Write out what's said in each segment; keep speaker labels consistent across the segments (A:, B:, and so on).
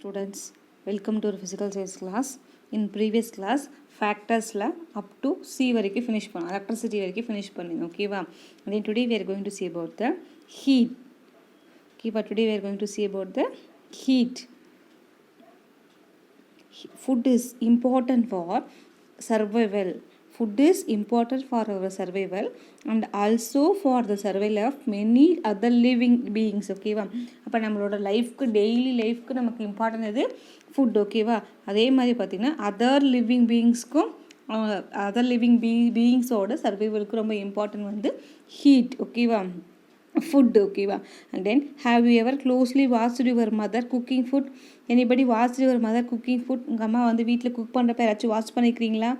A: Students, welcome to our physical science class. In previous class, factors la up to C வரைக்கும் finish பண்ணோம், electricity வரைக்கும் finish பண்ணினோம், ஓகேவா? And then today we are going to see about the heat. Okay, today we are going to see about the heat. Food is important for survival. Food is important for our survival and also for the survival of many other living beings. ஓகேவா? அப்போ நம்மளோட லைஃப்க்கு daily லைஃப்க்கு நமக்கு important எது? Food. ஓகேவா? அதே மாதிரி பார்த்திங்கன்னா அதர் லிவிங் பீயிங்ஸ்க்கும் பீயிங்ஸோட சர்வைவலுக்கு ரொம்ப இம்பார்ட்டன்ட் வந்து ஹீட். ஓகேவா? food. ஓகேவா? and then have you ever closely watched your mother cooking food? anybody watched your mother cooking food? உங்கள் அம்மா வந்து வீட்டில் குக் பண்ணுறப்ப யாராச்சும் வாட்ச் பண்ணிக்கிறீங்களா?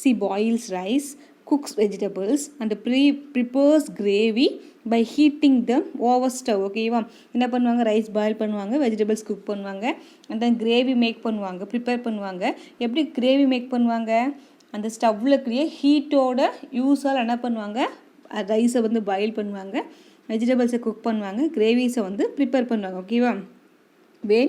A: she boils rice, cooks vegetables and prepares gravy by heating them over stove. ஓகேவா? என்ன பண்ணுவாங்க? ரைஸ் பாயில் பண்ணுவாங்க, வெஜிடபிள்ஸ் குக் பண்ணுவாங்க, and then கிரேவி மேக் பண்ணுவாங்க, ப்ரிப்பேர் பண்ணுவாங்க. எப்படி கிரேவி மேக் பண்ணுவாங்க? அந்த ஸ்டவ்வில் இருக்கிற ஹீட்டோட யூஸால் என்ன பண்ணுவாங்க? ரைஸை வந்து பாயில் பண்ணுவாங்க, வெஜிடபிள்ஸை குக் பண்ணுவாங்க, கிரேவிஸை வந்து ப்ரிப்பேர் பண்ணுவாங்க. ஓகேவா? when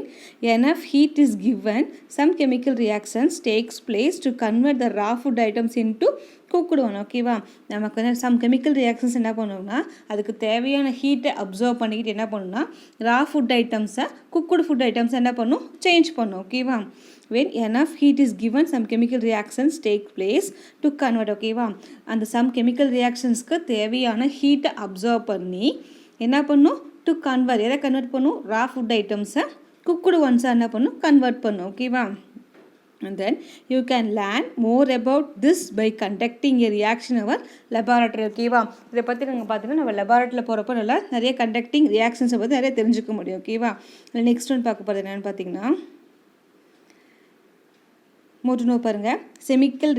A: enough heat is given, some chemical reactions takes place to convert the raw food items into cooked one. ஓகேவா? நமக்கு வந்து சம் கெமிக்கல் ரியாக்ஷன்ஸ் என்ன பண்ணுவோம்னா அதுக்கு தேவையான ஹீட்டை அப்சர்வ் பண்ணிக்கிட்டு என்ன பண்ணுன்னா ரா ஃபுட் ஐட்டம்ஸை குக்குடு ஃபுட் ஐட்டம்ஸை என்ன பண்ணும்? சேஞ்ச் பண்ணும். ஓகேவா? when enough heat is given, some chemical reactions take place to convert. ஓகேவா? அந்த சம் கெமிக்கல் ரியாக்ஷன்ஸ்க்கு தேவையான ஹீட்டை அப்சர்வ் பண்ணி என்ன பண்ணும்? To convert. எதை கன்வெர்ட் பண்ணும்? ரா ஃபுட் ஐட்டம்ஸை குக்குடு ஒன்ஸாக என்ன பண்ணும்? கன்வெர்ட் பண்ணும். ஓகேவா? and then you can learn more about this by conducting a reaction in our laboratory. ஓகேவா? இதை பற்றி நாங்கள் பார்த்தீங்கன்னா நம்ம லெபார்ட்டரியில் போகிறப்போ நல்லா நிறைய கண்டக்டிங் ரியாக்ஷன்ஸை பற்றி நிறைய தெரிஞ்சுக்க முடியும். ஓகேவா? நெக்ஸ்ட் ஒன்று பார்க்க போகிறது என்னென்னு பார்த்தீங்கன்னா மூணு பாருங்க. chemical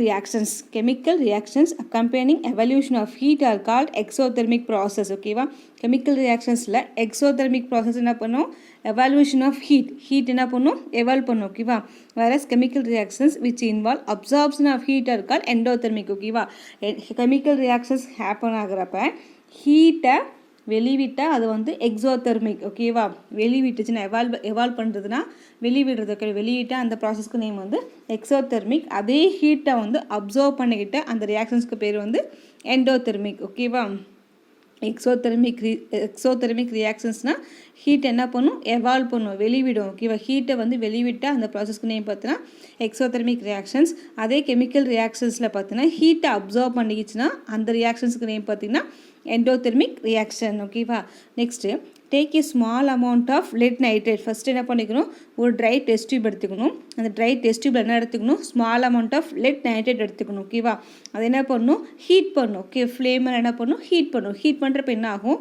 A: reactions accompanying evolution of heat are called exothermic process. ஓகேவா? கெமிக்கல் ரியாக்ஷன்ஸில் எக்ஸோதெர்மிக் ப்ராசஸ் என்ன பண்ணும்? எவால்யூஷன் ஆஃப் ஹீட் என்ன பண்ணும்? எவால்வ் பண்ணும். ஓகேவா? Whereas chemical reactions which involve absorption of heat are called endothermic. ஓகேவா? கெமிக்கல் ரியாக்ஷன்ஸ் ஹேப்பன் ஆகிறப்ப ஹீட்டை வெளிவிட்டால் அது வந்து எக்ஸோதெர்மிக். ஓகேவா? வெளிவிட்டுச்சுன்னா எவால்வ் பண்ணுறதுனா வெளிவிடுறது. வெளியிட்டால் அந்த ப்ராசஸ்க்கு நேம் வந்து எக்ஸோதெர்மிக். அதே ஹீட்டை வந்து அப்சர்வ் பண்ணிக்கிட்ட அந்த ரியாக்ஷன்ஸ்க்கு பேர் வந்து எண்டோதெர்மிக். ஓகேவா? எக்ஸோதெர்மிக் ரியாக்ஷன்ஸ்னால் ஹீட் என்ன பண்ணும்? எவால்வ் பண்ணும், வெளிவிடும். ஓகேவா? ஹீட்டை வந்து வெளிவிட்டால் அந்த ப்ராசஸ்க்கு நேம் பார்த்தீங்கன்னா எக்ஸோதெர்மிக் ரியாக்ஷன்ஸ். அதே கெமிக்கல் ரியாக்ஷன்ஸில் பார்த்தீங்கன்னா ஹீட்டை அப்சர்வ் பண்ணிக்கிச்சுன்னா அந்த ரியாக்ஷன்ஸ்க்கு நேம் பார்த்தீங்கன்னா எண்டோதெர்மிக் ரியாக்ஷன். ஓகேவா? Next take a small amount of lead nitrate. First என்ன பண்ணிக்கணும்? ஒரு ட்ரை டெஸ்ட் டியூப் எடுத்துக்கணும். அந்த ட்ரை டெஸ்ட் டியூப்பில் என்ன எடுத்துக்கணும்? Small amount of lead nitrate எடுத்துக்கணும். ஓகேவா? அது என்ன பண்ணணும்? ஹீட் பண்ணணும். ஓகே, ஃப்ளேமில் என்ன பண்ணணும்? ஹீட் பண்ணணும். ஹீட் பண்ணுறப்ப என்ன ஆகும்?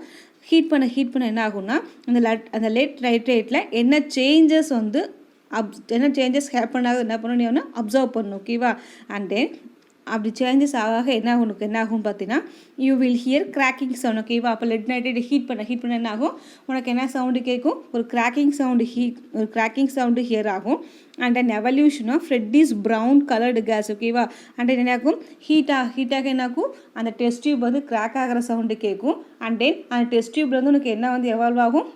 A: ஹீட் பண்ண என்ன ஆகும்னா அந்த லெட் நைட்ரேட்டில் என்ன சேஞ்சஸ் வந்து என்ன சேஞ்சஸ் ஹேப்பன் ஆகுது என்ன பண்ணணும்? நீ ஒன்று அப்சர்வ் பண்ணணும். ஓகேவா? அண்ட் தென் அப்படி சேஞ்சஸ் ஆக என்ன ஆகும்? உனக்கு என்ன ஆகும் பார்த்தீங்கன்னா you will hear cracking sound. ஓகேவா? அப்போ லெட் நைட்ரேட் ஹீட் பண்ண என்ன ஆகும்? உனக்கு என்ன சவுண்டு கேட்கும்? ஒரு கிராக்கிங் சவுண்டு ஹியர் ஆகும். And an evolution of reddish brown coloured gas. ஓகேவா? அண்ட் தென் என்ன ஆகும்? ஹீட்டாக என்ன ஆகும்? அந்த டெஸ்ட் டியூப் வந்து கிராக் ஆகிற சவுண்டு கேட்கும். அண்ட் தென் அந்த டெஸ்ட் டியூப்ல வந்து உனக்கு என்ன வந்து எவால்வ் ஆகும்?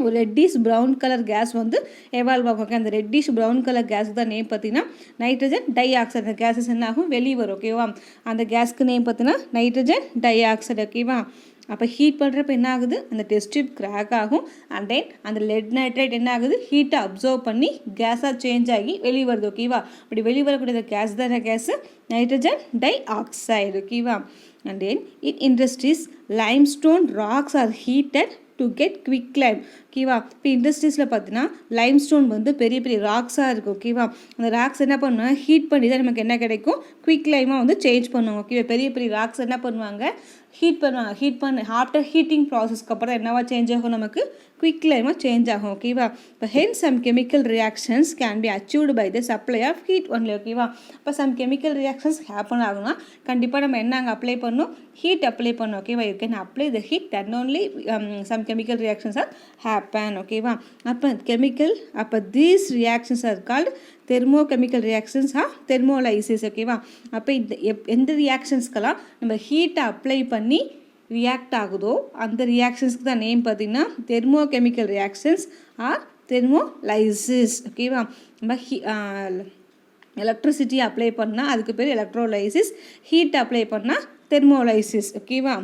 A: ஒரு ரெட்டிஷ் ப்ரௌன் கலர் கேஸ் வந்து எவால்வ் ஆகும். அந்த ரெட்டிஷ் ப்ரௌன் கலர் கேஸுக்கு தான் நேம் பார்த்தீங்கன்னா நைட்ரஜன் டை ஆக்சைடு. அந்த கேஸஸ் என்ன ஆகும்? வெளியே வரும். ஓகேவா? அந்த கேஸ்க்கு நேம் பார்த்தீங்கன்னா நைட்ரஜன் டை ஆக்சைடு. ஓகேவா? அப்போ ஹீட் பண்ணுறப்ப என்ன ஆகுது? அந்த டெஸ்ட் டியூப் கிராக் ஆகும். அண்ட் தென் அந்த லெட் நைட்ரேட் என்ன ஆகுது? ஹீட்டை அப்சர்வ் பண்ணி கேஸாக சேஞ்ச் ஆகி வெளியே வருது. ஓகேவா? அப்படி வெளியே வரக்கூடிய கேஸ் தான் கேஸு நைட்ரஜன் டை ஆக்சைடு. ஓகேவா? And then in industries limestone rocks R heated to get quick lime. ஓகேவா? இப்போ இண்டஸ்ட்ரீஸில் பார்த்தீங்கன்னா லைம்ஸ்டோன் வந்து பெரிய பெரிய ராக்ஸாக இருக்குது. ஓகேவா? அந்த ராக்ஸ் என்ன பண்ணுவாங்க? ஹீட் பண்ணி தான் நமக்கு என்ன கிடைக்கும்? குவிக் லைமாக வந்து சேஞ்ச் பண்ணுவாங்க. ஓகேவா? பெரிய பெரிய ராக்ஸ் என்ன பண்ணுவாங்க? ஹீட் பண்ணுவாங்க. ஆஃப்டர் ஹீட்டிங் ப்ராசஸ்க்கு அப்புறம் என்னவா சேஞ்ச் ஆகும்? நமக்கு குவிக் லைமாக சேஞ்ச் ஆகும். ஓகேவா? இப்போ hence some chemical reactions can be achieved by the supply of heat only. ஓகேவா? இப்போ சம் கெமிக்கல் ரியாக்ஷன்ஸ் ஹேப்பன் ஆகும்னா கண்டிப்பாக நம்ம என்ன அங்கே அப்ளை பண்ணணும்? ஹீட் அப்ளை பண்ணணும். ஓகேவா? You can apply the heat then only some chemical reactions are happen. ஓகேவா? அப்போ these reactions are called thermochemical reactions thermolysis. ஓகேவா? அப்போ எந்த ரியாக்ஷன்ஸ்க்கெல்லாம் நம்ம ஹீட்டை அப்ளை பண்ணி ரியாக்ட் ஆகுதோ அந்த ரியாக்ஷன்ஸ்க்கு தான் நேம் பார்த்தீங்கன்னா தெர்மோகெமிக்கல் ரியாக்ஷன்ஸ் ஆர் தெர்மோலைசிஸ். ஓகேவா? நம்ம எலக்ட்ரிசிட்டி அப்ளை பண்ணால் அதுக்கு பேர் எலக்ட்ரோலைசிஸ், ஹீட் அப்ளை பண்ணால் தெர்மோலைசிஸ். ஓகேவா?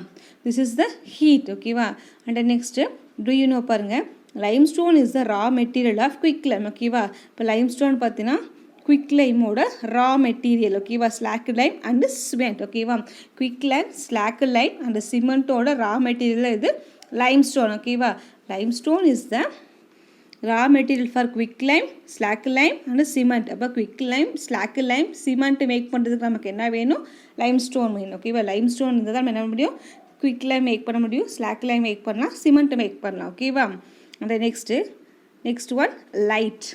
A: This is the heat. ஓகேவா? And next do you know பாருங்கள், limestone is the raw material of quick lime. ஓகேவா? இப்போ லைம்ஸ்டோன் பார்த்தீங்கன்னா குவிக் லைமோட ரா மெட்டீரியல். ஓகேவா? Slag lime and cement. ஓகேவா? Quick lime, slag lime and சிமெண்ட்டோட ரா மெட்டீரியல் இது லைம்ஸ்டோன். ஓகேவா? Limestone is the raw material for quick lime, slag lime and cement. அப்போ quick lime, slag lime, cement make பண்ணுறதுக்கு நமக்கு என்ன வேணும்? லைம்ஸ்டோன் வேணும். ஓகேவா? லைம்ஸ்டோன் இருந்தால் தான் என்ன பண்ண முடியும்? குவிக் லைம் மேக் பண்ண முடியும், ஸ்லாக் லைம் மேக் பண்ணலாம், சிமெண்ட் மேக் பண்ணலாம். ஓகேவா? அந்த next one light.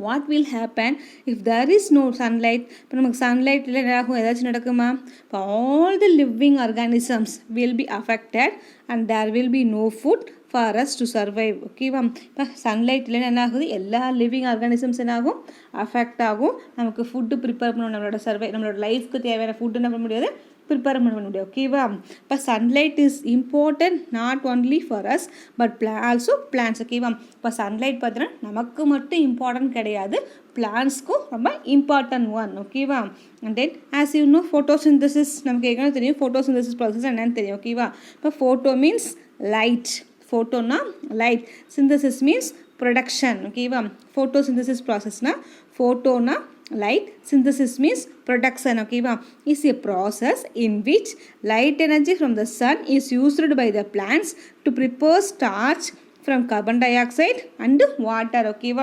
A: What will happen if there is no sunlight? இப்போ நமக்கு சன்லைட்டில் என்ன ஆகும்? ஏதாச்சும் நடக்குமா? இப்போ all the living organisms will be affected and there will be no food for us to survive. ஓகேவா? இப்போ சன்லைட்டில் என்ன ஆகுது? எல்லா லிவிங் ஆர்கானிசம்ஸ் என்ன ஆகும்? அஃபெக்ட் ஆகும். நமக்கு ஃபுட்டு ப்ரிப்பேர் பண்ணணும், நம்மளோட லைஃப்க்கு தேவையான ஃபுட்டு என்ன பண்ண முடியாது? ப்ரிப்பேர் பண்ண முடியும். ஓகேவா? இப்போ sunlight is important not only for us but also plants. ஓகேவா? இப்போ சன்லைட் பார்த்தீங்கன்னா நமக்கு மட்டும் இம்பார்ட்டன்ட் கிடையாது, பிளான்ஸ்க்கும் ரொம்ப இம்பார்ட்டன்ட் ஒன். ஓகேவா? And then as you know photosynthesis நமக்கு ஏற்கனவே தெரியும். ஃபோட்டோசிந்தசிஸ் ப்ராசஸ் என்னன்னு தெரியும். ஓகேவா? இப்போ ஃபோட்டோ மீன்ஸ் லைட், ஃபோட்டோனா லைட், சிந்தசிஸ் மீன்ஸ் ப்ரொடக்ஷன். ஓகேவா? ஃபோட்டோசிந்தசிஸ் ப்ராசஸ்னா ஃபோட்டோனா light, synthesis means production. Okay, is a process in which light energy from the sun is used by the plants to prepare starch from carbon dioxide and water. Okay,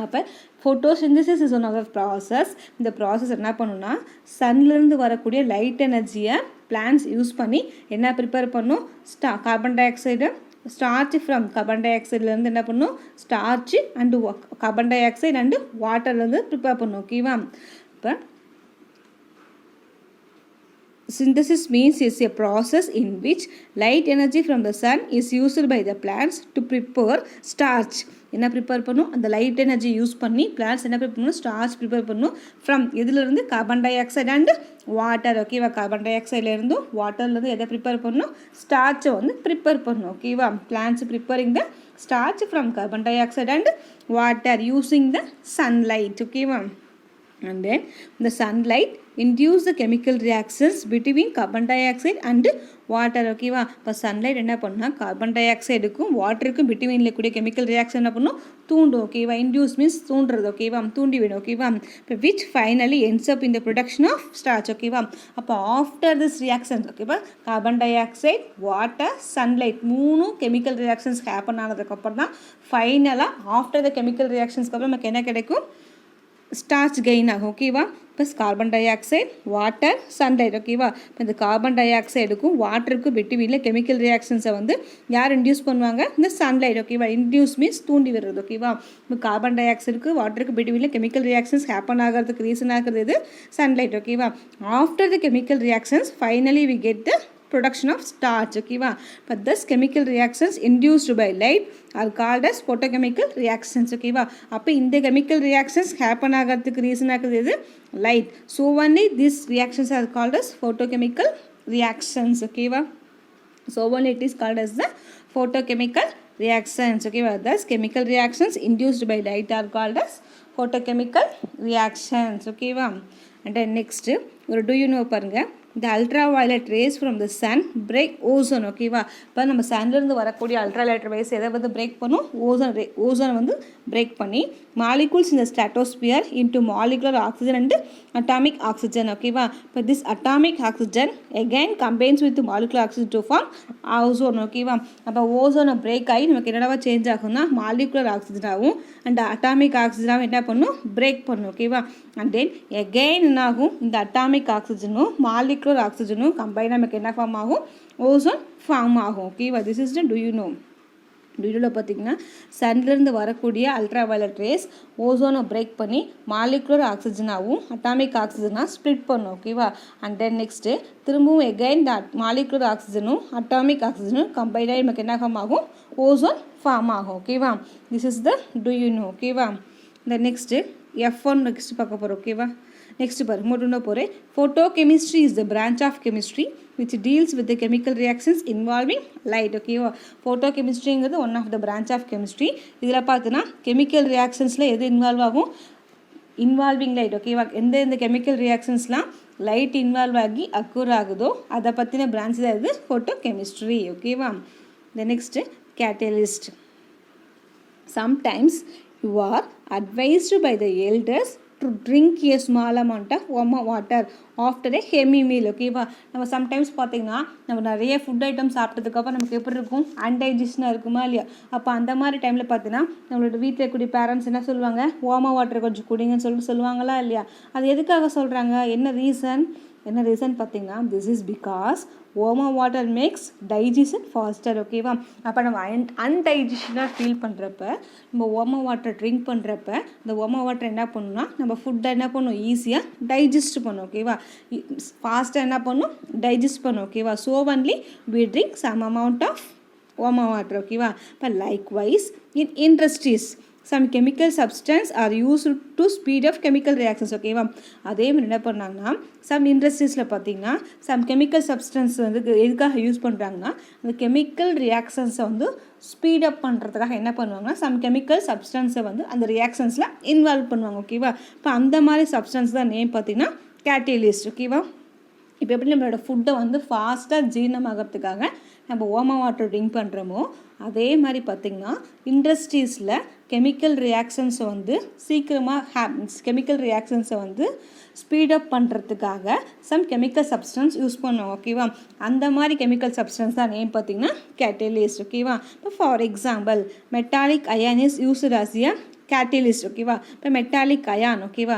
A: அப்போ photosynthesis is one of the process. இந்த process என்ன பண்ணுன்னா சன்லேருந்து வரக்கூடிய light எனர்ஜியை plans use பண்ணி என்ன prepare பண்ணும்? Carbon dioxide, starch from carbon டை ஆக்சைட்லேருந்து என்ன பண்ணும்? Starch and carbon dioxide and வாட்டர்லேருந்து ப்ரிப்பேர் பண்ணும். ஓகேவா? இப்போ synthesis means is a process in which light energy from the sun is used by the plants to prepare starch. என்ன prepare பண்ணும்? அந்த லைட் எனர்ஜி யூஸ் பண்ணி plants என்ன prepare பண்ணணும்? ஸ்டார்ச் ப்ரிப்பேர் பண்ணும். ஃப்ரம் இதிலிருந்து carbon dioxide and water. ஓகேவா? Carbon டை ஆக்சைட்லேருந்தும் வாட்டர்லேருந்து எதை ப்ரிப்பேர் பண்ணணும்? ஸ்டார்ச்சை வந்து ப்ரிப்பேர் பண்ணணும். ஓகேவா? Plants preparing the starch from carbon dioxide and water using the sunlight. ஓகேவா? And then the sunlight induce the chemical reactions between carbon dioxide and water. ஓகேவா? இப்போ சன்லைட் என்ன பண்ணால் கார்பன் டை ஆக்சைடுக்கும் வாட்டருக்கும் பிட்வீனில் கூடிய கெமிக்கல் ரியாக்ஷன் என்ன பண்ணும்? தூண்டும். ஓகேவா? இன்டியூஸ் மீன்ஸ் தூண்டுறது. ஓகேவா? தூண்டி விடும். ஓகேவா? இப்போ which finally ends up in the production of starch. ஓகேவா? அப்போ ஆஃப்டர் திஸ் ரியாக்ஷன்ஸ், ஓகேவா, carbon dioxide, water, sunlight மூணு கெமிக்கல் ரியாக்ஷன்ஸ் ஹேப்பன் ஆனதுக்கப்புறம் தான் ஃபைனலாக ஆஃப்டர் த கெமிக்கல் ரியாக்ஷன்ஸ்க்கு அப்புறம் நமக்கு என்ன கிடைக்கும்? ஸ்டார்ச் கெயின் ஆகும். ஓகேவா? Plus carbon dioxide, water, sunlight. ஓகேவா? இப்போ இந்த கார்பன் டை ஆக்சைடுக்கும் வாட்டருக்கும் பிட்வீனில் கெமிக்கல் ரியாக்ஷன்ஸை வந்து யார் இன்டியூஸ் பண்ணுவாங்க? இந்த சன்லைட். ஓகேவா? இன்டியூஸ் மீன்ஸ் தூண்டி வருது. ஓகேவா? இப்போ கார்பன் டை ஆக்சைடுக்கு வாட்டருக்கு பிட்வீனில் கெமிக்கல் ரியாக்ஷன்ஸ் ஹேப்பன் ஆகிறதுக்கு ரீசன் ஆகிறது இது சன்லைட். ஓகேவா? After the chemical reactions finally we get the production of starch. ஓகேவா? but thus chemical reactions induced by light are called as photochemical reactions. ஓகேவா? அப்போ இந்த chemical reactions happen ஆகிறதுக்கு reason ஆகுது இது light. so only these reactions are called as photochemical reactions. ஓகேவா? so only it is called as the photochemical reactions. ஓகேவா? thus chemical reactions induced by light are called as photochemical reactions. ஓகேவா? and then next ஒரு do you know பாருங்க, the ultraviolet rays from the sun break ozone. ஓகேவா? இப்போ நம்ம சன்லேருந்து வரக்கூடிய ultraviolet race எதை வந்து பிரேக் பண்ணும்? ஓசோனை வந்து பிரேக் பண்ணி மாலிகூல்ஸ் இந்த stratosphere into molecular oxygen and atomic oxygen. ஓகேவா? இப்போ this atomic oxygen again combines with molecular oxygen to form ozone. ஓகேவா? அப்போ ஓசோனை பிரேக் ஆகி நமக்கு என்னடா சேஞ்ச் ஆகும்னா மாலிகுலர் ஆக்சிஜனாகவும் அண்ட் அட்டாமிக் ஆக்சிஜனாகவும் என்ன பண்ணும்? பிரேக் பண்ணும். ஓகேவா? அண்ட் தென் again என்ன ஆகும்? இந்த அட்டாமிக் ஆக்சிஜனும் மாலிகுலர் ஆக்சிஜனும் கம்பைன் நமக்கு என்ன ஃபார்ம் ஆகும்? ஓசோன் ஃபார்ம் ஆகும். ஓகேவா? This is the do you know. டியூவில் பார்த்தீங்கன்னா சன்லேருந்து வரக்கூடிய அல்ட்ராவயலட் ரேஸ் ஓசோனை பிரேக் பண்ணி மாலிகுலர் ஆக்சிஜனாகவும் அட்டாமிக் ஆக்சிஜனாக ஸ்ப்ளிட் பண்ணும். ஓகேவா? அண்ட் தென் நெக்ஸ்ட்டு திரும்பவும் எகைன் த மாலிகுலர் ஆக்சிஜனும் அட்டாமிக் ஆக்சிஜனும் கம்பைனாக நமக்கு என்ன ஃபார்ம் ஆகும்? ஓசோன் ஃபார்ம் ஆகும். ஓகேவா? This is the do you know. ஓகேவா? இந்த நெக்ஸ்ட்டு F1 நெக்ஸ்ட் பார்க்க போகிறோம். ஓகேவா? நெக்ஸ்ட் பாரு மூணு போகிறேன். Photochemistry is the branch of chemistry which deals with the chemical reactions involving light. ஓகேவா, ஃபோட்டோகெமிஸ்ட்ரிங்கிறது one of the branch of chemistry. இதில் பார்த்தோன்னா கெமிக்கல் ரியாக்ஷன்ஸில் எது இன்வால்வ் ஆகும், இன்வால்விங் லைட். ஓகேவா, எந்த கெமிக்கல் ரியாக்ஷன்ஸ்லாம் லைட் இன்வால்வ் ஆகி அக்கூர் ஆகுதோ அதை பற்றின பிரான்ச் தான் இது ஃபோட்டோகெமிஸ்ட்ரி. ஓகேவா. The next catalyst. Sometimes you are advised by the elders to drink a small amount of warm water after a heavy meal. ஓகேவா, நம்ம சம்டைம்ஸ் பார்த்திங்கன்னா நம்ம நிறைய ஃபுட் ஐட்டம் சாப்பிட்டதுக்கப்புறம் நமக்கு எப்படி இருக்கும், அன்டைஜஷனாக இருக்குமா இல்லையா. அப்போ அந்த மாதிரி டைமில் பார்த்தீங்கன்னா நம்மளோட வீட்டில் இருக்கக்கூடிய பேரண்ட்ஸ் என்ன சொல்லுவாங்க, வார்ம் வாட்டர் கொஞ்சம் குடிங்கன்னு சொல்லிட்டு சொல்லுவாங்களா இல்லையா. அது எதுக்காக சொல்கிறாங்க, என்ன ரீசன் பார்த்தீங்கன்னா, this is because warm water makes digestion faster. ஓகேவா, அப்போ நம்ம அன்டைஜஷனாக ஃபீல் பண்ணுறப்ப நம்ம warm water ட்ரிங்க் பண்ணுறப்ப இந்த warm water என்ன பண்ணுன்னா நம்ம ஃபுட்டை என்ன பண்ணும், ஈஸியாக டைஜஸ்ட் பண்ணும். ஓகேவா, ஃபாஸ்ட்டாக என்ன பண்ணும், டைஜஸ்ட் பண்ணும். ஓகேவா, so only we drink some amount of warm water. ஓகேவா, இப்போ likewise in industries some chemical substance are used to speed up chemical reactions. ஓகேவா, அதே மாதிரி என்ன பண்ணாங்கன்னா சம் இண்டஸ்ட்ரீஸில் பார்த்தீங்கன்னா சம் கெமிக்கல் சப்ஸ்டன்ஸ் வந்து எதுக்காக யூஸ் பண்ணுறாங்கன்னா அந்த கெமிக்கல் ரியாக்ஷன்ஸை வந்து ஸ்பீடப் பண்ணுறதுக்காக என்ன பண்ணுவாங்கன்னா சம் கெமிக்கல் சப்ஸ்டன்ஸை வந்து அந்த ரியாக்ஷன்ஸில் இன்வால்வ் பண்ணுவாங்க. ஓகேவா, இப்போ அந்த மாதிரி சப்ஸ்டன்ஸ் தான் நேம் பார்த்தீங்கன்னா கேட்டலிஸ்ட். ஓகேவா, இப்போ எப்படி நம்மளோட ஃபுட்டை வந்து ஃபாஸ்ட்டாக ஜீரணமாகறதுக்காக நம்ம வார்ம் வாட்டர் ட்ரிங்க் பண்ணுறோமோ அதே மாதிரி பார்த்திங்கன்னா இண்டஸ்ட்ரீஸில் கெமிக்கல் ரியாக்ஷன்ஸை வந்து கெமிக்கல் ரியாக்ஷன்ஸை வந்து ஸ்பீடப் பண்ணுறதுக்காக சம் கெமிக்கல் சப்ஸ்டன்ஸ் யூஸ் பண்ணுவோம். ஓகேவா, அந்த மாதிரி கெமிக்கல் சப்ஸ்டன்ஸ் தான் நேம் பார்த்திங்கன்னா கேட்டலிஸ்ட். ஓகேவா, இப்போ for example metallic iron is used as a catalyst. ஓகேவா, இப்போ மெட்டாலிக் அயான். ஓகேவா,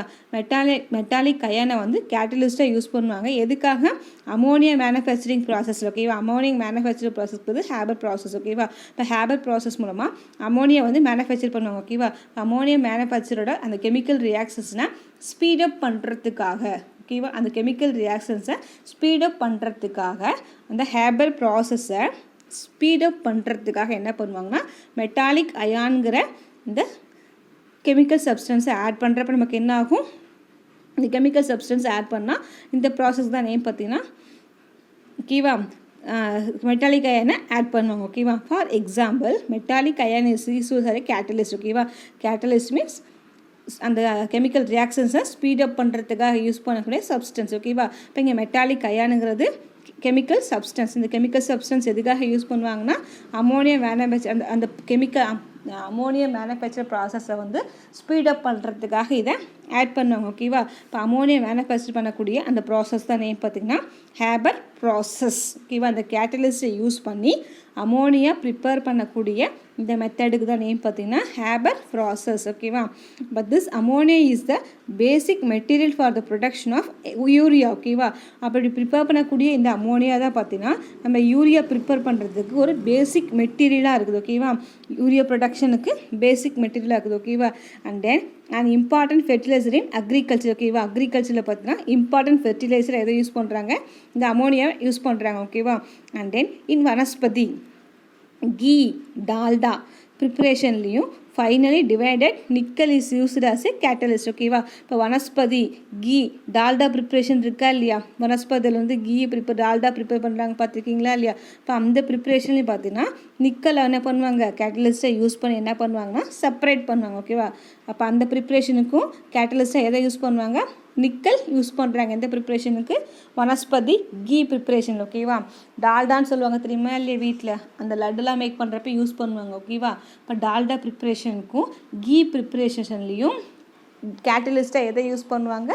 A: மெட்டாலிக் அயானை வந்து கேட்டலிஸ்ட்டாக யூஸ் பண்ணுவாங்க. எதுக்காக, அமோனியா மேனுஃபேக்சரிங் ப்ராசஸ். ஓகேவா, அமோனியா மேனுஃபேக்சரிங் ப்ராசஸ் வந்து ஹேபர் ப்ராசஸ். ஓகேவா, இப்போ ஹேபர் ப்ராசஸ் மூலமாக அமோனியா வந்து மேனுஃபேக்சர் பண்ணுவாங்க. ஓகேவா, அமோனியா மேனுஃபேக்சரோட அந்த கெமிக்கல் ரியாக்ஷன்ஸ்னால் ஸ்பீடப் பண்ணுறதுக்காக. ஓகேவா, அந்த கெமிக்கல் ரியாக்ஷன்ஸை ஸ்பீடப் பண்ணுறதுக்காக அந்த ஹேபர் ப்ராசஸை ஸ்பீடப் பண்ணுறதுக்காக என்ன பண்ணுவாங்கன்னா மெட்டாலிக் அயான்கிற இந்த கெமிக்கல் சப்ஸ்டன்ஸை ஆட் பண்ணுறப்ப நமக்கு என்ன ஆகும், இந்த கெமிக்கல் சப்ஸ்டன்ஸ் ஆட் பண்ணால் இந்த ப்ராசஸ் தான் நேம் பார்த்தீங்கன்னா ஓகேவா மெட்டாலிக் அயனை ஆட் பண்ணுவாங்க. ஓகேவா, for example metallic iron is used as catalyst. ஓகேவா, கேட்டலிஸ்ட் மீன்ஸ் அந்த கெமிக்கல் ரியாக்ஷன்ஸை ஸ்பீடப் பண்ணுறதுக்காக யூஸ் பண்ணக்கூடிய சப்ஸ்டன்ஸ். ஓகேவா, இப்போ இங்கே மெட்டாலிக் அயானுங்கிறது கெமிக்கல் சப்ஸ்டன்ஸ். இந்த கெமிக்கல் சப்ஸ்டன்ஸ் எதுக்காக யூஸ் பண்ணுவாங்கன்னா அமோனியா மேனுஃபேக்சர் அந்த கெமிக்கல் அமோனியா மேனுஃபேக்சர் ப்ராசஸை வந்து ஸ்பீடப் பண்ணுறதுக்காக இதை ஆட் பண்ணுவாங்க. ஓகேவா, இப்போ அமோனியா மேனுஃபேக்சர் பண்ணக்கூடிய அந்த ப்ராசஸ் தான் நேம் பார்த்திங்கன்னா ஹேபர் ப்ராசஸ். ஓகேவா, அந்த கேட்டலிஸ்ட்டை யூஸ் பண்ணி அமோனியா ப்ரிப்பேர் பண்ணக்கூடிய இந்த மெத்தடுக்கு தான் நேம் பார்த்திங்கன்னா ஹேபர் ப்ராசஸ். ஓகேவா, but this ammonia is the basic material for the production of urea. ஓகேவா, அப்படி ப்ரிப்பேர் பண்ணக்கூடிய இந்த அமோனியா தான் பார்த்திங்கன்னா நம்ம யூரியா ப்ரிப்பேர் பண்ணுறதுக்கு ஒரு பேசிக் மெட்டீரியலாக இருக்குது. ஓகேவா, யூரியா ப்ரொடக்ஷனுக்கு பேசிக் மெட்டீரியலாக இருக்குது. ஓகேவா, and then and important fertiliser in agriculture. ஓகேவா, அக்ரிகல்ச்சரில் பார்த்தீங்கன்னா இம்பார்ட்டன்ட் ஃபெர்டிலைசர் எதை யூஸ் பண்ணுறாங்க, இந்த அமோனியா யூஸ் பண்ணுறாங்க. ஓகேவா, and then in vanaspati ghee Dalda ப்ரிப்ரேஷன்லேயும் finally divided nickel is used as a catalyst. ஓகேவா, இப்போ வனஸ்பதி கீ டால்டா ப்ரிப்ரேஷன் இருக்கா இல்லையா, வனஸ்பதியில் வந்து கீ டால்டா ப்ரிப்பேர் பண்ணுறாங்க பார்த்துருக்கீங்களா இல்லையா. இப்போ அந்த ப்ரிப்ரேஷன்லேயும் பார்த்தீங்கன்னா நிக்கலை என்ன பண்ணுவாங்க, கேட்டலிஸ்ட்டை யூஸ் பண்ணி என்ன பண்ணுவாங்கன்னா செப்பரேட் பண்ணுவாங்க. ஓகேவா, அப்போ அந்த ப்ரிப்ரேஷனுக்கும் கேட்டலிஸ்ட்டை எதை யூஸ் பண்ணுவாங்க, நிக்கல் யூஸ் பண்ணுறாங்க. எந்த ப்ரிப்ரேஷனுக்கு, வனஸ்பதி கீ ப்ரிப்ரேஷன். ஓகேவா, டால்டான்னு சொல்லுவாங்க தெரியுமா இல்லையா, வீட்டில் அந்த லட்டுலாம் மேக் பண்ணுறப்ப யூஸ் பண்ணுவாங்க. ஓகேவா, இப்போ டால்டா ப்ரிப்ரேஷனுக்கும் கீ ப்ரிப்ரேஷன்லேயும் கேட்டலிஸ்ட்டாக எதை யூஸ் பண்ணுவாங்க,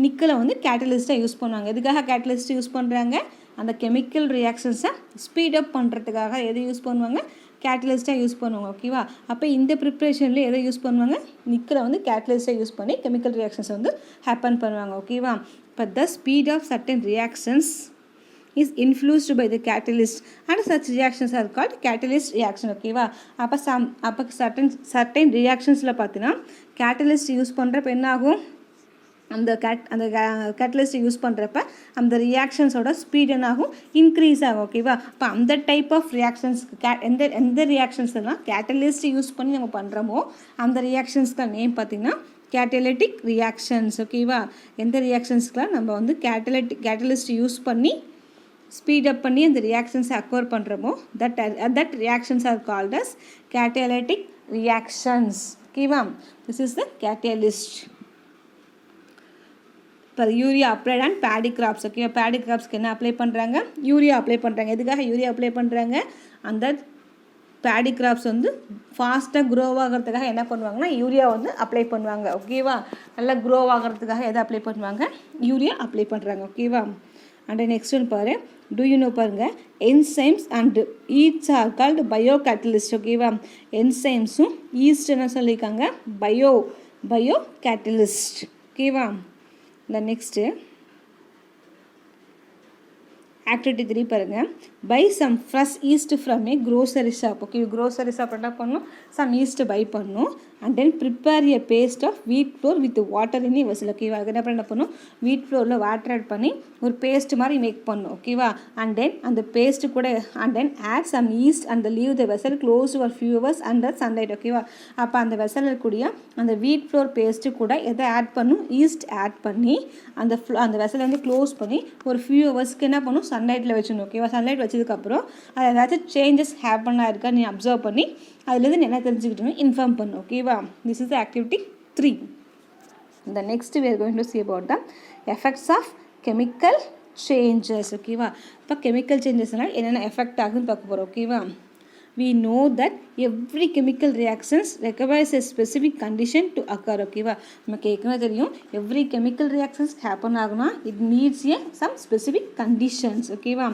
A: நிக்கலை வந்து கேட்டலிஸ்ட்டாக யூஸ் பண்ணுவாங்க. எதுக்காக கேட்டலிஸ்ட் யூஸ் பண்ணுறாங்க, அந்த கெமிக்கல் ரியாக்ஷன்ஸை ஸ்பீடப் பண்ணுறதுக்காக எதை யூஸ் பண்ணுவாங்க, கேட்டலிஸ்ட்டாக யூஸ் பண்ணுவாங்க. ஓகேவா, அப்போ இந்த ப்ரிப்ரேஷனில் எதை யூஸ் பண்ணுவாங்க, நிக்கலை வந்து கேட்டலிஸ்ட்டாக யூஸ் பண்ணி கெமிக்கல் ரியாக்ஷன்ஸை வந்து ஹேப்பன் பண்ணுவாங்க. ஓகேவா, இப்போ the speed of certain reactions is influenced by the catalyst and such reactions are called catalyst reaction. ஓகேவா, அப்போ சர்டன் ரியாக்ஷன்ஸில் பார்த்தீங்கன்னா கேட்டலிஸ்ட் யூஸ் பண்ணுறப்ப என்ன ஆகும், அந்த கேட்டலிஸ்ட் யூஸ் பண்ணுறப்ப அந்த ரியாக்ஷன்ஸோட ஸ்பீட் என்ன ஆகும், இன்க்ரீஸ் ஆகும். ஓகேவா, இப்போ அந்த டைப் ஆஃப் ரியாக்ஷன்ஸ்க்கு எந்த ரியாக்ஷன்ஸ் எல்லாம் கேட்டலிஸ்ட் யூஸ் பண்ணி நம்ம பண்ணுறோமோ அந்த ரியாக்ஷன்ஸ்க்கு நேம் பார்த்திங்கன்னா கேட்டலிட்டிக் ரியாக்ஷன்ஸ். ஓகேவா, எந்த ரியாக்ஷன்ஸ்க்கெலாம் நம்ம வந்து கேட்டலிஸ்ட் யூஸ் பண்ணி ஸ்பீட் அப் பண்ணி அந்த ரியாக்ஷன்ஸை அக்வர் பண்ணுறோமோ that reactions are called as catalytic reactions. ஓகேவா? This is the catalyst. இப்போ urea applied and paddy crops. ஓகேவா? பேடி கிராப்ஸ்க்கு என்ன அப்ளை பண்ணுறாங்க? யூரியா அப்ளை பண்ணுறாங்க. எதுக்காக யூரியா அப்ளை பண்ணுறாங்க? அந்த பேடி கிராப்ஸ் வந்து ஃபாஸ்ட்டாக க்ரோ ஆகிறதுக்காக என்ன பண்ணுவாங்கன்னா யூரியா வந்து அப்ளை பண்ணுவாங்க. ஓகேவா? நல்லா க்ரோ ஆகிறதுக்காக எதை அப்ளை பண்ணுவாங்க? யூரியா அப்ளை பண்ணுறாங்க. ஓகேவா? அண்ட் நெக்ஸ்ட் ஒன் பாரு, டூ யூ நோ பாருங்க, enzymes and yeast are called bio catalyst. ஓகேவா? என்சைம்ஸும் ஈஸ்ட் என்ன சொல்லியிருக்காங்க? Bio catalyst. ஓகேவா? இந்த நெக்ஸ்ட்டு ஆக்டிவிட்டி 3 பாருங்கள், buy some fresh yeast from a grocery shop. Okay, grocery shop என்ன பண்ணணும்? சம் ஈஸ்ட் பை பண்ணணும். And then prepare a paste of wheat flour with water in vessel. ஓகேவா? அது என்ன பண்ணணும்? வீட் ஃப்ளோரில் வாட்டர் ஆட் பண்ணி ஒரு பேஸ்ட் மாதிரி மேக் பண்ணணும். ஓகேவா? அண்ட் தென் அந்த பேஸ்ட்டு கூட and then add some yeast and leave the vessel close for few hours under sunlight. ஓகேவா? அப்போ அந்த வெசல் இருக்கக்கூடிய அந்த வீட் ஃப்ளோர் பேஸ்ட்டு கூட எதை ஆட் பண்ணும்? ஈஸ்ட் ஆட் பண்ணி அந்த வெசலை வந்து க்ளோஸ் பண்ணி ஒரு ஃபியூ ஹவர்ஸ்க்கு என்ன பண்ணும்? சன்லைட்டில் வச்சுக்கணும். ஓகேவா? சன்லைட் வச்சதுக்கப்புறம் அது ஏதாச்சும் சேஞ்சஸ் ஹேப்பன் ஆயிருக்கா நீ அப்சர்வ் பண்ணி அதுலேருந்து என்ன தெரிஞ்சுக்கிட்டோன்னு இன்ஃபார்ம் பண்ணு. ஓகேவா? This is the activity 3. The next we are going to see about the effects of chemical changes. ஓகேவா? இப்போ கெமிக்கல் சேஞ்சஸ்னால் என்னென்ன எஃபெக்ட் ஆகுதுன்னு பார்க்க போகிறோம். ஓகேவா? We know that every chemical reactions requires a specific condition to occur. ஓகேவா? நமக்கு ஏற்கனவே தெரியும் every chemical reactions happen ஆகுனா it needs a some specific conditions. ஓகேவா?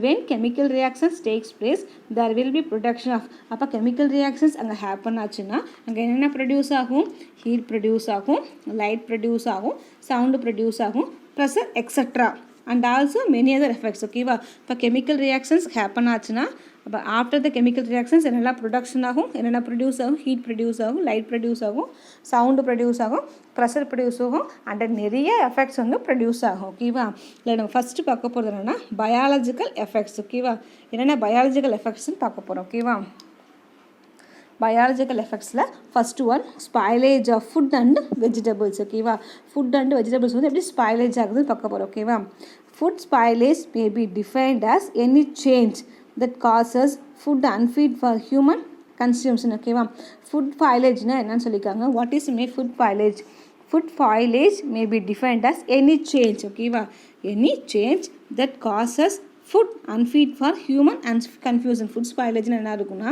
A: when chemical reactions takes place there will be production of. அப்போ chemical reactions அங்கே happen ஆச்சுன்னா அங்கே என்னென்ன ப்ரொடியூஸ் ஆகும்? heat ப்ரொடியூஸ் ஆகும், light ப்ரொடியூஸ் ஆகும், sound ப்ரொடியூஸ் ஆகும், pressure etc. and also many other effects. ஓகேவா? இப்போ chemical reactions happen ஆச்சுன்னா அப்போ ஆஃப்டர் த கெமிக்கல் ரியாக்ஷன்ஸ் என்னெல்லாம் ப்ரொடக்ஷன் ஆகும், என்னென்ன ப்ரொடியூஸ் ஆகும்? ஹீட் ப்ரொடியூஸ் ஆகும், லைட் ப்ரொடியூஸ் ஆகும், சவுண்டு ப்ரொடியூஸ் ஆகும், ப்ரெஷர் ப்ரொடியூஸ் ஆகும், அண்ட் நிறைய எஃபெக்ட்ஸ் வந்து ப்ரொடியூஸ் ஆகும். ஓகேவா? இல்லை நம்ம ஃபஸ்ட்டு பார்க்க போகிறது என்னென்னா பயாலஜிக்கல் எஃபெக்ட்ஸ். ஓகேவா? என்னென்ன பயாலஜிக்கல் எஃபெக்ட்ஸ்னு பார்க்க போகிறோம். ஓகேவா? பயாலஜிக்கல் எஃபெக்ட்ஸில் first one spoilage of food and vegetables. ஓகேவா? ஃபுட் அண்ட் வெஜிடபிள்ஸ் வந்து எப்படி ஸ்பாயிலேஜ் ஆகுதுன்னு பார்க்க போகிறோம். ஓகேவா? Food spoilage may be defined as any change that causes food unfit for human consumption. ஓகேவா? ஃபுட் ஸ்பாயிலேஜ்னா என்னன்னு சொல்லியிருக்காங்க. What is may food spoilage? Food spoilage may be defined as any change. ஓகேவா? Any change that causes food unfit for human and confusion. Food ஸ்பாயிலேஜ்னு என்ன இருக்குன்னா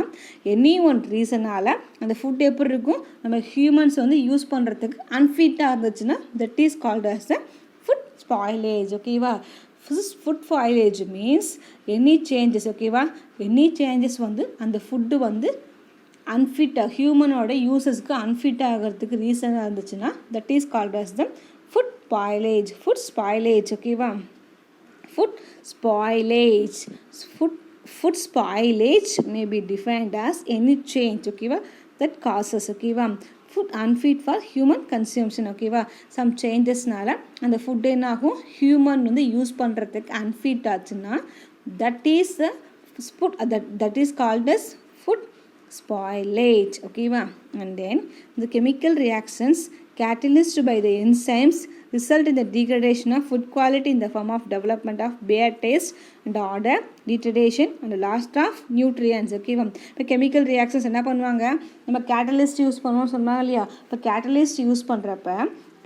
A: any one ரீசனால் அந்த food எப்படி இருக்கும்? நம்ம ஹியூமன்ஸ் வந்து யூஸ் பண்ணுறதுக்கு அன்ஃபிட்டாக இருந்துச்சுன்னா that is called as the food spoilage. ஓகேவா? Food spoilage means any changes. ஓகேவா? எனி சேஞ்சஸ் வந்து அந்த ஃபுட்டு வந்து அன்ஃபிட்டாக ஹியூமனோட யூசஸ்க்கு அன்ஃபிட் ஆகிறதுக்கு ரீசனாக இருந்துச்சுன்னா that is called as the food spoilage. Food spoilage. ஓகேவா? Food spoilage. Food spoilage may be defined as any change. ஓகேவா? That causes. ஓகேவா? Food unfit for human consumption. ஓகேவா? சம் சேஞ்சஸ்னால அந்த ஃபுட் என்ன ஆகும்? ஹியூமன் வந்து யூஸ் பண்ணுறதுக்கு அன்ஃபிட் ஆச்சுன்னா that is food that is called as food spoilage. ஓகேவா? And then the chemical reactions catalyzed by the enzymes result in the degradation of food quality in the form of development of bad taste and odor, degradation and loss of nutrients. ஓகேவா? இப்போ chemical reactions என்ன பண்ணுவாங்க? நம்ம catalyst use பண்ணுவோம்னு சொன்னாங்க இல்லையா? இப்போ catalyst use பண்ணுறப்ப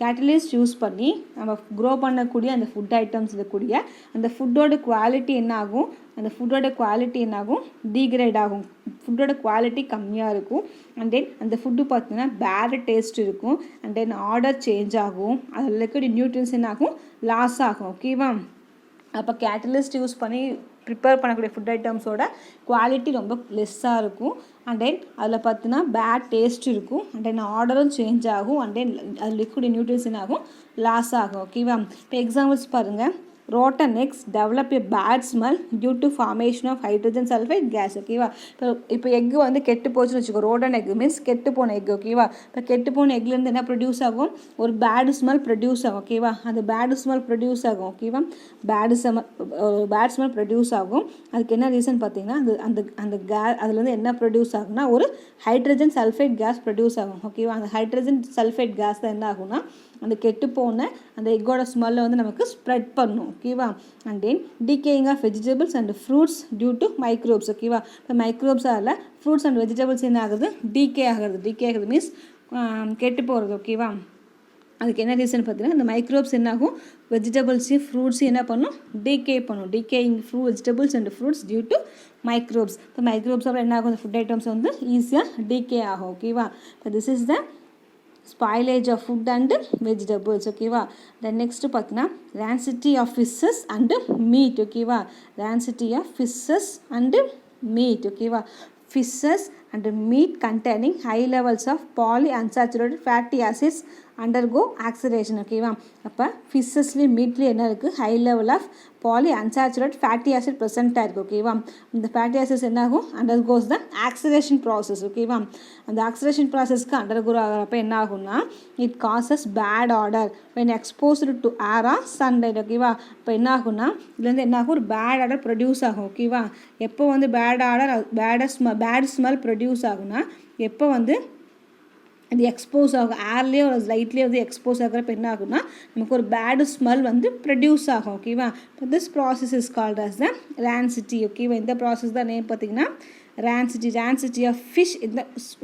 A: கேட்டலிஸ்ட் யூஸ் பண்ணி நம்ம க்ரோ பண்ணக்கூடிய அந்த ஃபுட் ஐட்டம்ஸ் இருக்கக்கூடிய அந்த ஃபுட்டோட குவாலிட்டி என்ன ஆகும்? அந்த ஃபுட்டோட குவாலிட்டி என்ன ஆகும்? டீக்ரேட் ஆகும். ஃபுட்டோட குவாலிட்டி கம்மியாக இருக்கும். அண்ட் தென் அந்த ஃபுட்டு பார்த்தீங்கன்னா பேட் டேஸ்ட் இருக்கும். அண்ட் தென் ஆர்டர் சேஞ்ச் ஆகும். அதில் இருக்கக்கூடிய நியூட்ரியன்ஸ் என்ன ஆகும்? லாஸ் ஆகும். ஓகேவா? அப்போ கேட்டலிஸ்ட் யூஸ் பண்ணி ப்ரிப்பேர் பண்ணக்கூடிய ஃபுட் ஐட்டம்ஸோட குவாலிட்டி ரொம்ப லெஸ்ஸாக இருக்கும். அண்ட் தென் அதில் பார்த்தீங்கன்னா பேட் டேஸ்ட் இருக்கும். அண்ட் தென் ஆர்டரும் சேஞ்ச் ஆகும். அண்ட் தென் அதில் இருக்கக்கூடிய நியூட்ரியன்ஸ் என்ன ஆகும்? லாஸ் ஆகும். ஓகேவா? இப்போ எக்ஸாம்பிள்ஸ் பாருங்கள். rotten eggs develop a bad smell due to formation of hydrogen sulfide gas. ஓகேவா? இப்போ எக்கு வந்து கெட்டு போச்சுன்னு வச்சுக்கோ. ரோட்டன் எக் மீன்ஸ் கெட்டு போன எக். ஓகேவா? இப்போ கெட்டு போன எக்லேருந்து என்ன ப்ரொடியூஸ் ஆகும்? ஒரு பேடு ஸ்மெல் ப்ரொடியூஸ் ஆகும். ஓகேவா? அந்த பேடு ஸ்மெல் ப்ரொடியூஸ் ஆகும். ஓகேவா? பேட் ஸ்மெல் ப்ரொடியூஸ் ஆகும். அதுக்கு என்ன ரீசன் பார்த்தீங்கன்னா அந்த கேஸ் அதுலேருந்து என்ன ப்ரொடியூஸ் ஆகும்னா ஒரு ஹைட்ரஜன் சல்ஃபைட் கேஸ் ப்ரொடியூஸ் ஆகும். ஓகேவா? அந்த ஹைட்ரஜன் சல்ஃபைட் கேஸ் தான் என்ன ஆகும்னா அந்த கெட்டு போன அந்த எக்கோட ஸ்மெல்லை வந்து நமக்கு ஸ்ப்ரெட் பண்ணும். ஓகேவா. And then decaying of vegetables and fruits due to microbes ஓகேவா. இப்போ மைக்ரோப்ஸால் ஃப்ரூட்ஸ் அண்ட் வெஜிடபிள்ஸ் என்ன ஆகுது, டீகே ஆகுது மீன்ஸ் கெட்டு போகிறது ஓகேவா. அதுக்கு என்ன ரீசன் பார்த்தீங்கன்னா, இந்த மைக்ரோப்ஸ் என்ன ஆகும், வெஜிடபிள்ஸையும் ஃப்ரூட்ஸையும் என்ன பண்ணும், டீகே பண்ணும். Decaying vegetables and fruits due to microbes. இப்போ மைக்ரோப்ஸோட என்ன ஆகும், இந்த ஃபுட் ஐட்டம்ஸ் வந்து ஈஸியாக டீகே ஆகும் ஓகேவா. இப்போ this is the spoilage of food and vegetables ஓகேவா. தென் நெக்ஸ்ட்டு பார்த்தீங்கன்னா rancidity of fishes and meat ஓகேவா. rancidity of fishes and meat ஓகேவா. fishes and meat containing high levels of polyunsaturated fatty acids undergo oxidation ஓகேவா. அப்போ ஃபிஷ்ஷஸ்லேயும் மீட்லேயும் என்ன இருக்குது, high level of polyunsaturated fatty acid ப்ரெசென்ட்டாக இருக்குது ஓகேவா. இந்த ஃபேட்டி ஆசிட்ஸ் என்ன ஆகும், அண்டர்கோஸ் த ஆக்சிடேஷன் ப்ராசஸ் ஓகேவா. அந்த ஆக்சிடேஷன் ப்ராசஸ்க்கு அண்டர்கோ ஆகிறப்ப என்ன ஆகும்னா, it causes bad odour when exposed to air or sunlight ஓகேவா. இப்போ என்ன ஆகும்னா, இதுலேருந்து என்ன ஆகும், ஒரு பேட் ஆர்டர் ப்ரொடியூஸ் ஆகும் ஓகேவா. எப்போ வந்து பேட் ஸ்மெல் ப்ரொடியூஸ் ஆகும்னா, எப்போ வந்து இது எக்ஸ்போஸ் ஆகும், ஏர்லேயே ஒரு லைட்லேயே வந்து எக்ஸ்போஸ் ஆகிறப்ப என்ன ஆகும்னா, நமக்கு ஒரு பேடு ஸ்மெல் வந்து ப்ரொடியூஸ் ஆகும் ஓகேவா. இப்போ this process is called as the rancidity ஓகேவா. இந்த ப்ராசஸ் தான் நேம் பார்த்தீங்கன்னா rancidity ஆஃப் ஃபிஷ் இந்த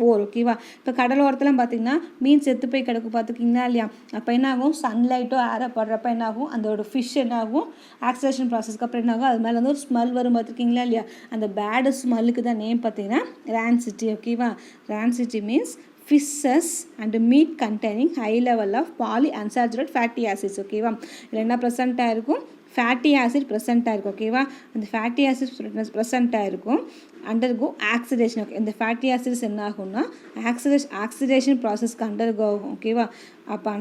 A: ஓர் ஓகேவா. இப்போ கடலோரத்தில் பார்த்தீங்கன்னா மீன் செத்து போய் கிடக்கு பார்த்துக்கிங்கன்னா இல்லையா. அப்போ என்ன ஆகும், சன்லைட்டோ ஏரோ படுறப்ப என்ன ஆகும், அதோட ஃபிஷ் என்ன ஆகும், ஆக்சிடேஷன் ப்ராசஸ்க்கு அப்புறம் என்ன ஆகும், அது மேலே வந்து ஒரு ஸ்மெல் வரும் பார்த்துருக்கீங்களா இல்லையா. அந்த பேடு ஸ்மெல்லுக்கு தான் நேம் பார்த்தீங்கன்னா rancidity ஓகேவா. rancidity means fishes and meat containing high level of polyunsaturated fatty acids ஓகேவா. இதில் என்ன ப்ரெசென்ட்டாக இருக்கும், ஃபேட்டி ஆசிட் ப்ரெசென்ட்டாக இருக்கும் ஓகேவா. அந்த ஃபேட்டி ஆசிட் ப்ரெசென்ட்டாக இருக்கும், அண்டர்கோ ஆக்சிடேஷன் ஓகே. இந்த ஃபேட்டி ஆசிட்ஸ் என்ன ஆகும்னா ஆக்சிடேஷன் ப்ராசஸ்க்கு அண்டர்கோ ஆகும் ஓகேவா. அப்போ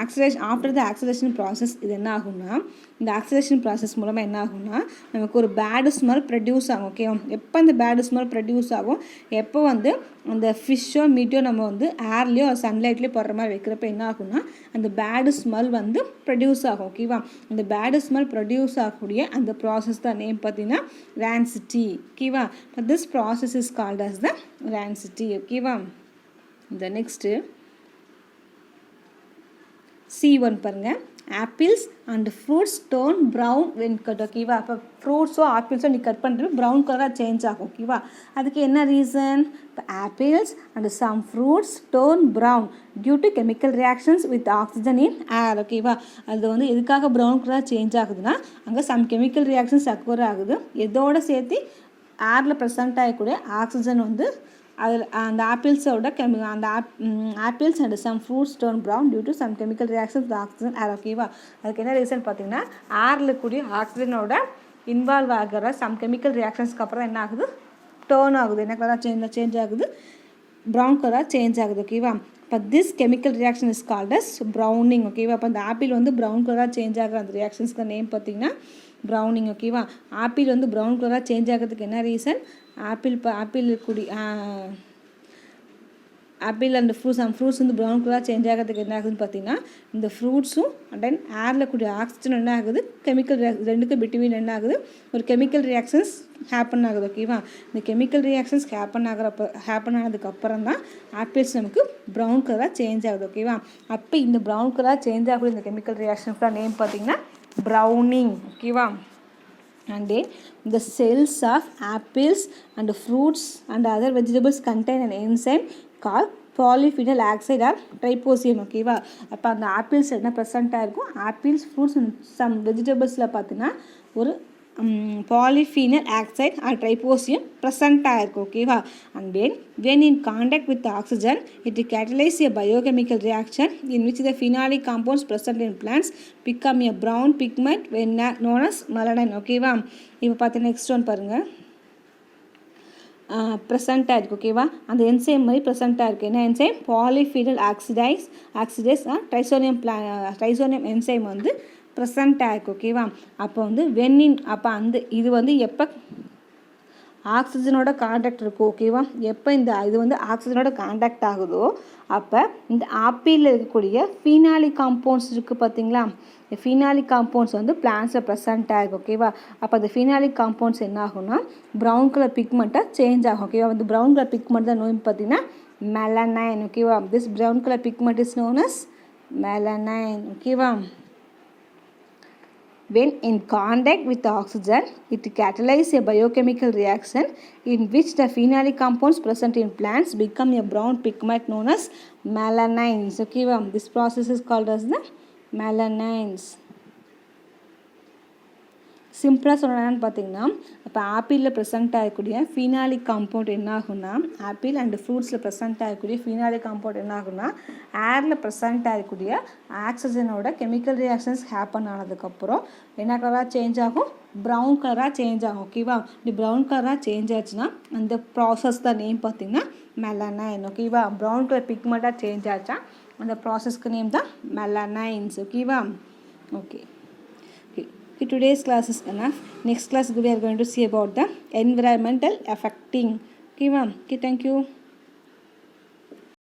A: oxidation after the oxidation process இது என்ன ஆகும்னா, இந்த ஆக்சிடேஷன் ப்ராசஸ் மூலமாக என்ன ஆகும்னா, நமக்கு ஒரு பேடு ஸ்மெல் ப்ரொடியூஸ் ஆகும் ஓகேவா. எப்போ அந்த பேடு ஸ்மெல் ப்ரொடியூஸ் ஆகும், எப்போ வந்து அந்த ஃபிஷ்ஷோ மீட்டோ நம்ம வந்து ஏர்லேயோ சன்லைட்லேயோ போடுற மாதிரி வைக்கிறப்ப என்ன ஆகும்னா, அந்த பேடு ஸ்மெல் வந்து ப்ரொடியூஸ் ஆகும் ஓகேவா. அந்த பேடு ஸ்மெல் ப்ரொடியூஸ் ஆகக்கூடிய அந்த ப்ராசஸ் தான் நேம் பார்த்தீங்கன்னா rancidity ஓகேவா. This process is called as the rancidity ஓகேவா. இந்த நெக்ஸ்ட்டு C1 பாருங்கள், apples and fruits turn brown when cut ஓகேவா. இப்போ ஃப்ரூட்ஸோ ஆப்பிள்ஸோ நீ கட் பண்ணுறது ப்ரௌன் கலராக சேஞ்ச் ஆகும் ஓகேவா. அதுக்கு என்ன ரீசன், இப்போ apples and some fruits turn brown due to chemical reactions with oxygen in air ஓகேவா. அது வந்து எதுக்காக ப்ரௌன் கலராக சேஞ்ச் ஆகுதுன்னா, அங்கே சம் கெமிக்கல் ரியாக்ஷன்ஸ் அக்வர் ஆகுது. எதோடு சேர்த்து ஏரில் ப்ரெசென்ட் ஆகக்கூடிய ஆக்சிஜன் வந்து அதில் அந்த ஆப்பிள்ஸோட அந்த apples and some fruits turn brown due to some chemical reactions with oxygen air ஓகேவா. அதுக்கு என்ன ரீசன் பார்த்தீங்கன்னா, ஏரில் கூடிய ஆக்சிஜனோட இன்வால்வ் ஆகிற சம் கெமிக்கல் ரியாக்ஷன்ஸ்க்கு அப்புறம் என்ன ஆகுது, டர்ன் ஆகுது, என்ன கலராக சேஞ்ச் ஆகுது, ப்ரௌன் கலராக சேஞ்ச் ஆகுது ஓகேவா. இப்போ this chemical reaction is called as browning ஓகேவா. அப்போ அந்த ஆப்பிள் வந்து ப்ரௌன் கலராக சேஞ்ச் ஆகிற அந்த ரியாக்ஷன்ஸ்க்கு நேம் பார்த்தீங்கன்னா ப்ரௌனிங் ஓகேவா. ஆப்பிள் வந்து ப்ரௌன் கலராக சேஞ்ச் ஆகிறதுக்கு என்ன ரீசன், ஆப்பிள் அண்ட் ஃப்ரூட்ஸ் வந்து ப்ரௌன் கலராக சேஞ்ச் ஆகிறதுக்கு என்ன ஆகுதுன்னு பார்த்தீங்கன்னா, இந்த ஃப்ரூட்ஸும் அண்ட் தென் ஏரில் கூடிய ஆக்சிஜன் என்ன ஆகுது, கெமிக்கல் ரெண்டுக்கு பிட்வீன் என்ன ஆகுது, ஒரு கெமிக்கல் ரியாக்ஷன்ஸ் ஹேப்பன் ஆகுது ஓகேவா. இந்த கெமிக்கல் ரியாக்ஷன்ஸ் ஹேப்பன் ஆனதுக்கப்புறம் தான் ஆப்பிள்ஸ் நமக்கு ப்ரௌன் கலராக சேஞ்ச் ஆகுது ஓகேவா. அப்போ இந்த ப்ரௌன் கலராக சேஞ்ச் ஆகக்கூடிய இந்த கெமிக்கல் ரியாக்ஷனுக்கு நேம் பார்த்தீங்கன்னா ப்ரௌனிங் ஓகேவா. And then the cells of apples and fruits and other vegetables contain an enzyme called polyphenol oxide or tryptophan ஓகேவா. அப்போ அந்த ஆப்பிள்ஸ் என்ன ப்ரெசென்ட்டாக இருக்கும், ஆப்பிள்ஸ் ஃப்ரூட்ஸ் அண்ட் சம் வெஜிடபிள்ஸில் பார்த்தீங்கன்னா ஒரு polyphenol oxide or tryptophan ப்ரெசென்ட்டாக இருக்கும் ஓகேவா. And then when in contact with the oxygen it catalyzes a biochemical reaction in which the phenolic compounds present in plants become a brown pigment when known as melanin ஓகேவா. இப்போ பார்த்து next one பாருங்கள், ப்ரெசென்ட்டாக இருக்குது ஓகேவா. அந்த enzyme மாதிரி ப்ரெசென்ட்டாக இருக்குது. என்ன என்சைம், பாலிஃபினல் ஆக்சிடேஸ் ட்ரைசோனியம் என்சைம் வந்து ப்ரெசென்ட்டாக இருக்குது ஓகேவா. அப்போ வந்து அப்போ அந்த இது வந்து எப்போ ஆக்சிஜனோட காண்டாக்ட் இருக்கும் ஓகேவா. எப்போ இது வந்து ஆக்சிஜனோட காண்டாக்ட் ஆகுதோ அப்போ இந்த ஆப்பிளில் இருக்கக்கூடிய ஃபீனாலிக் காம்பவுண்ட்ஸ் இருக்குது பார்த்தீங்களா. இந்த ஃபீனாலிக் காம்பவுண்ட்ஸ் வந்து பிளான்ஸில் ப்ரெசென்ட் ஆகும் ஓகேவா. அப்போ அந்த ஃபீனாலிக் காம்பவுண்ட்ஸ் என்ன ஆகும்னா ப்ரௌன் கலர் பிக்மெண்ட்டாக சேஞ்ச் ஆகும் ஓகேவா. அந்த ப்ரௌன் கலர் பிக்மெண்ட் தான் நோய் பார்த்தீங்கன்னா மெலனைன் ஓகேவா. This brown colour pigment is known as melanin ஓகேவா. when in contact with oxygen it catalyzes a biochemical reaction in which the phenolic compounds present in plants become a brown pigment known as melanins. Okay, this process is called as the melanins. சிம்பிளாக சொல்லணும்னு பார்த்தீங்கன்னா இப்போ ஆப்பிளில் present ஆகக்கூடிய phenolic compound என்ன ஆகும்னா apple and ஃப்ரூட்ஸில் present ஆகக்கூடிய phenolic compound என்ன ஆகும்னா ஏரில் ப்ரெசென்ட் ஆகக்கூடிய ஆக்சிஜனோட கெமிக்கல் ரியாக்ஷன்ஸ் ஹேப்பன் ஆனதுக்கப்புறம் என்ன கலராக சேஞ்ச் ஆகும், ப்ரௌன் கலராக சேஞ்ச் ஆகும். ஓகேவா, இப்படி ப்ரௌன் கலராக சேஞ்ச் ஆச்சுன்னா அந்த ப்ராசஸ் தான் நேம் பார்த்தீங்கன்னா மெலனைன். ஓகேவா, ப்ரௌன் கலர் பிக்மெண்ட்டாக சேஞ்ச் ஆச்சா அந்த ப்ராசஸ்க்கு நேம் தான் மெலனைன்ஸ். ஓகேவா, okay. Okay, today's class is enough. Next class we are going to see about the environmental affecting. Okay, ma'am. Okay, thank you.